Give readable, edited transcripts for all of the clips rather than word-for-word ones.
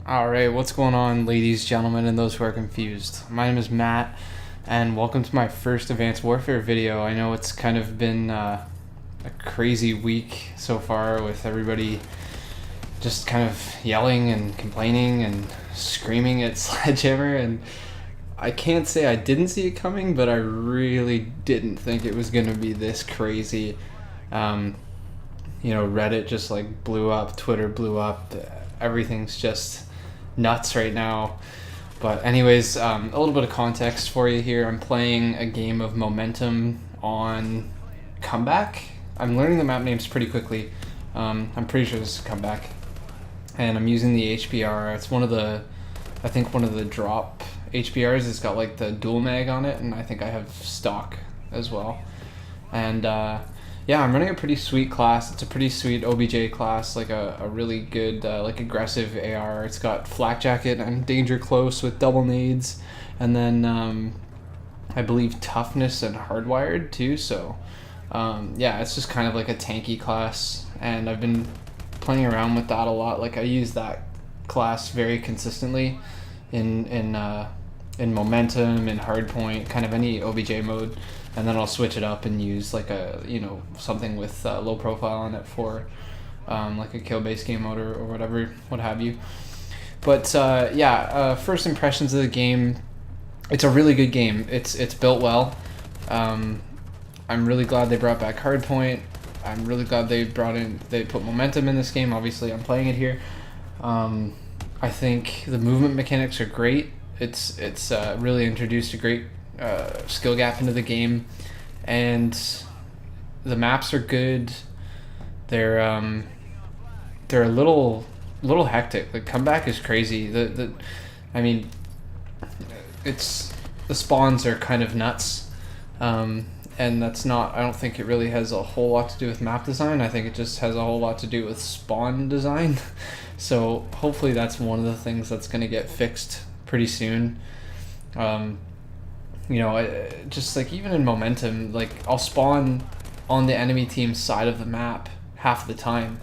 Alright, what's going on, ladies, gentlemen, and those who are confused? My name is Matt, and welcome to my first Advanced Warfare video. I know it's kind of been a crazy week so far with everybody just kind of yelling and complaining and screaming at Sledgehammer, and I can't say I didn't see it coming, but I really didn't think it was going to be this crazy. Reddit just like blew up, Twitter blew up, everything's just nuts right now. But anyways, a little bit of context for you here. I'm playing a game of Momentum on Comeback. I'm learning the map names pretty quickly. I'm pretty sure this is Comeback. And I'm using the HBR. It's one of the drop HBRs. It's got like the dual mag on it, and I think I have stock as well. And yeah, I'm running a pretty sweet class. It's a pretty sweet OBJ class, like a really good, like aggressive AR. It's got flak jacket and danger close with double nades, and then I believe toughness and hardwired too. So yeah, it's just kind of like a tanky class, and I've been playing around with that a lot. Like I use that class very consistently in Momentum, in Hardpoint, kind of any OBJ mode. And then I'll switch it up and use like something with low profile on it for like a kill based game mode or whatever, what have you. But yeah, first impressions of the game. It's a really good game. It's built well. I'm really glad they brought back Hardpoint. I'm really glad they put Momentum in this game. Obviously, I'm playing it here. I think the movement mechanics are great. It's really introduced a great skill gap into the game, and the maps are good. They're a little hectic. Like Comeback is crazy. It's the spawns are kind of nuts, and that's not. I don't think it really has a whole lot to do with map design. I think it just has a whole lot to do with spawn design. So hopefully that's one of the things that's going to get fixed pretty soon. Just like even in Momentum, like I'll spawn on the enemy team's side of the map half the time,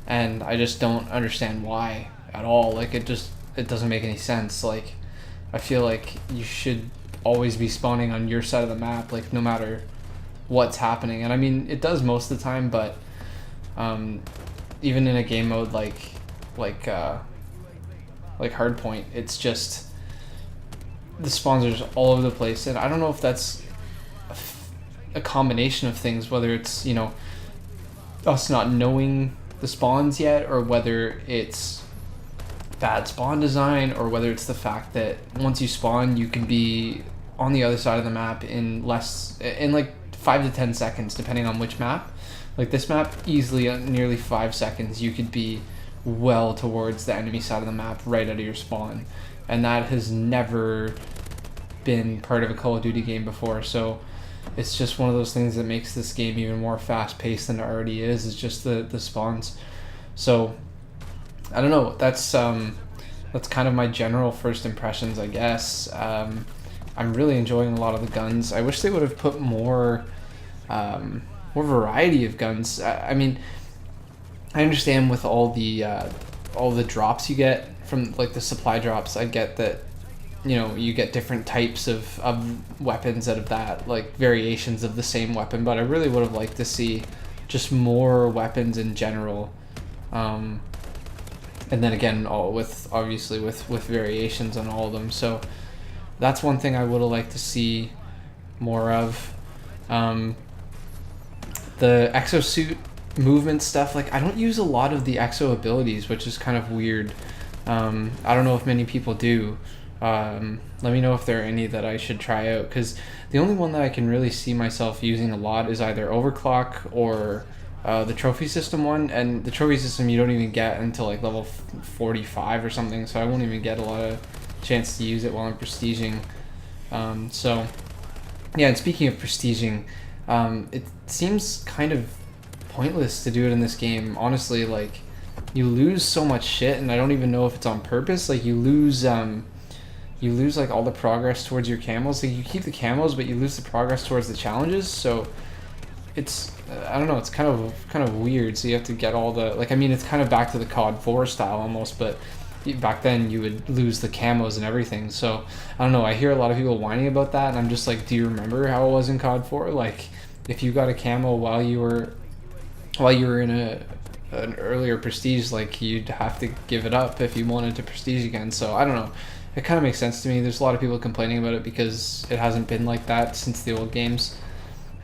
and I just don't understand why at all. Like it doesn't make any sense. Like I feel like you should always be spawning on your side of the map, like no matter what's happening. And I mean it does most of the time, but even in a game mode like Hardpoint, it's just the spawns are just all over the place, and I don't know if that's a combination of things, whether it's us not knowing the spawns yet, or whether it's bad spawn design, or whether it's the fact that once you spawn you can be on the other side of the map in like 5 to 10 seconds depending on which map. Like this map, easily nearly 5 seconds you could be well towards the enemy side of the map right out of your spawn, and that has never been part of a Call of Duty game before. So it's just one of those things that makes this game even more fast-paced than it already is. It's just the spawns. So I don't know, that's kind of my general first impressions, I guess. I'm really enjoying a lot of the guns. I wish they would have put more variety of guns. I mean, I understand with all the drops you get from like the supply drops. I get that you get different types of weapons out of that, like variations of the same weapon, but I really would have liked to see just more weapons in general, and then again with variations on all of them. So that's one thing I would have liked to see more of. The exosuit movement stuff, like I don't use a lot of the exo abilities, which is kind of weird. I don't know if many people do. Let me know if there are any that I should try out, because the only one that I can really see myself using a lot is either Overclock or the trophy system one, and the trophy system you don't even get until like level 45 or something, so I won't even get a lot of chance to use it while I'm prestiging. So yeah, and speaking of prestiging, it seems kind of pointless to do it in this game, honestly. Like you lose so much shit, and I don't even know if it's on purpose. Like you lose like all the progress towards your camos. Like you keep the camos, but you lose the progress towards the challenges. So it's I don't know, it's kind of weird. So you have to get all the, like, I mean, it's kind of back to the COD 4 style almost, but back then you would lose the camos and everything. So I don't know. I hear a lot of people whining about that, and I'm just like, do you remember how it was in COD 4? Like, if you got a camo while you were in an earlier prestige, like you'd have to give it up if you wanted to prestige again. So I don't know. It kind of makes sense to me. There's a lot of people complaining about it because it hasn't been like that since the old games.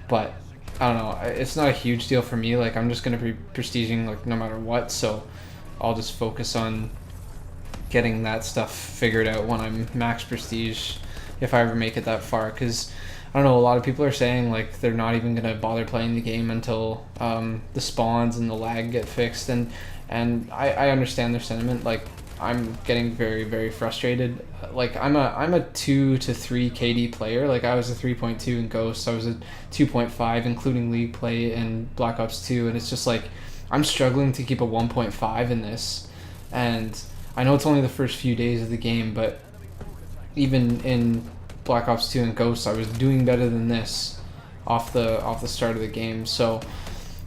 But I don't know. It's not a huge deal for me. Like, I'm just gonna be prestiging like no matter what. So I'll just focus on getting that stuff figured out when I'm max prestige, if I ever make it that far. Because I don't know, a lot of people are saying like they're not even gonna bother playing the game until the spawns and the lag get fixed, and I understand their sentiment. Like, I'm getting very, very frustrated. Like, I'm a 2 to 3 KD player. Like, I was a 3.2 in Ghost. I was a 2.5 including league play in Black Ops 2, and it's just like I'm struggling to keep a 1.5 in this. And I know it's only the first few days of the game, but even in Black Ops 2 and Ghost, I was doing better than this off the start of the game. So,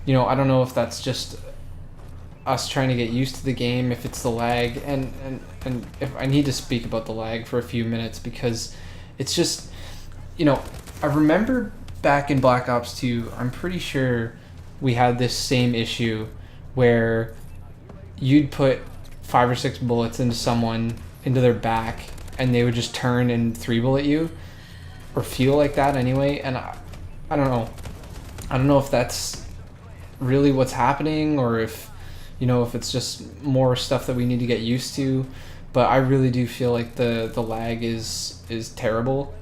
you know, I don't know if that's just us trying to get used to the game, if it's the lag, and if I need to speak about the lag for a few minutes, because it's just, you know, I remember back in Black Ops 2, I'm pretty sure we had this same issue where you'd put 5 or 6 bullets into their back, and they would just turn and 3-bullet you, or feel like that anyway. And I don't know. I don't know if that's really what's happening, or if, you know, if it's just more stuff that we need to get used to. But I really do feel like the lag is terrible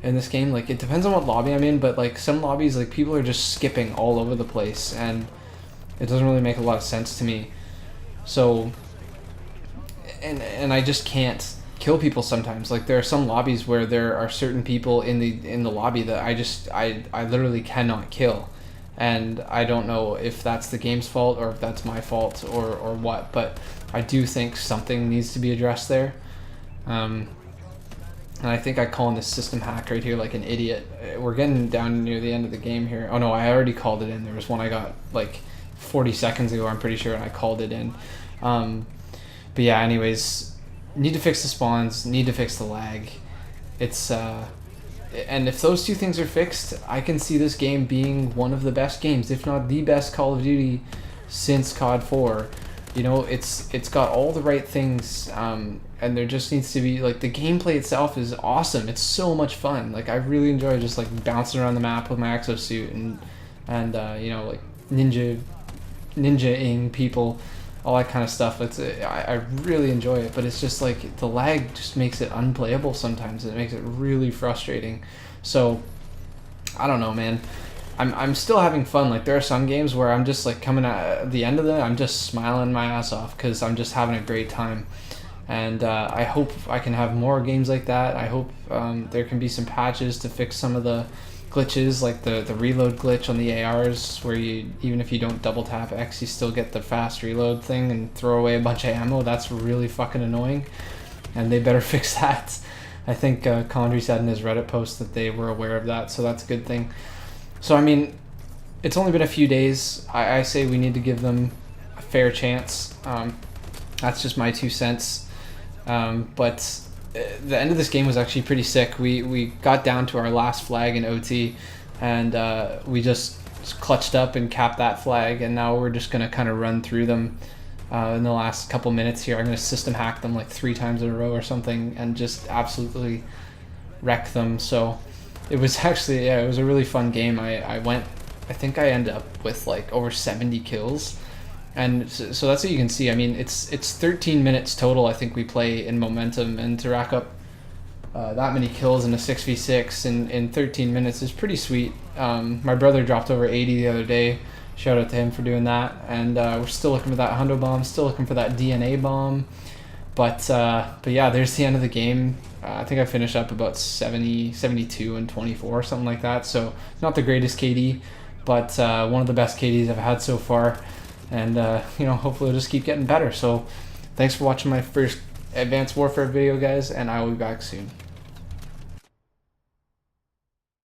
in this game. Like, it depends on what lobby I'm in, but like some lobbies, like, people are just skipping all over the place, and it doesn't really make a lot of sense to me. So, and I just can't kill people sometimes. Like, there are some lobbies where there are certain people in the lobby that I literally cannot kill, and I don't know if that's the game's fault or if that's my fault or what, but I do think something needs to be addressed there. And I think I call this system hack right here like an idiot. We're getting down near the end of the game here. Oh no, I already called it in. There was one I got like 40 seconds ago, I'm pretty sure, and I called it in. But yeah, anyways, need to fix the spawns, need to fix the lag. It's and if those two things are fixed, I can see this game being one of the best games, if not the best Call of Duty since COD 4. You know, it's got all the right things, and there just needs to be, like, the gameplay itself is awesome. It's so much fun. Like, I really enjoy just like bouncing around the map with my exosuit and you know, like ninja-ing people, all that kind of stuff. I really enjoy it, but it's just like the lag just makes it unplayable sometimes. It makes it really frustrating. So I don't know, man. I'm still having fun. Like, there are some games where I'm just like coming at the end of it, I'm just smiling my ass off because I'm just having a great time. And I hope I can have more games like that. I hope there can be some patches to fix some of the glitches, like the reload glitch on the ARs, where you, even if you don't double tap X, you still get the fast reload thing and throw away a bunch of ammo. That's really fucking annoying, and they better fix that. I think Condry said in his Reddit post that they were aware of that, so that's a good thing. So I mean, it's only been a few days. I say we need to give them a fair chance. That's just my 2 cents. But the end of this game was actually pretty sick. We got down to our last flag in OT, and we just clutched up and capped that flag, and now we're just going to kind of run through them in the last couple minutes here. I'm going to system hack them like 3 times in a row or something and just absolutely wreck them. So it was actually, yeah, it was a really fun game. I think I ended up with like over 70 kills. And so that's what you can see. I mean, it's 13 minutes total, I think we play in Momentum, and to rack up that many kills in a 6v6 in 13 minutes is pretty sweet. My brother dropped over 80 the other day. Shout out to him for doing that. And we're still looking for that hundo bomb, still looking for that DNA bomb. But yeah, there's the end of the game. I think I finished up about 70, 72, and 24, something like that. So not the greatest KD, but one of the best KDs I've had so far. And, you know, hopefully it'll just keep getting better. So thanks for watching my first Advanced Warfare video, guys, and I will be back soon.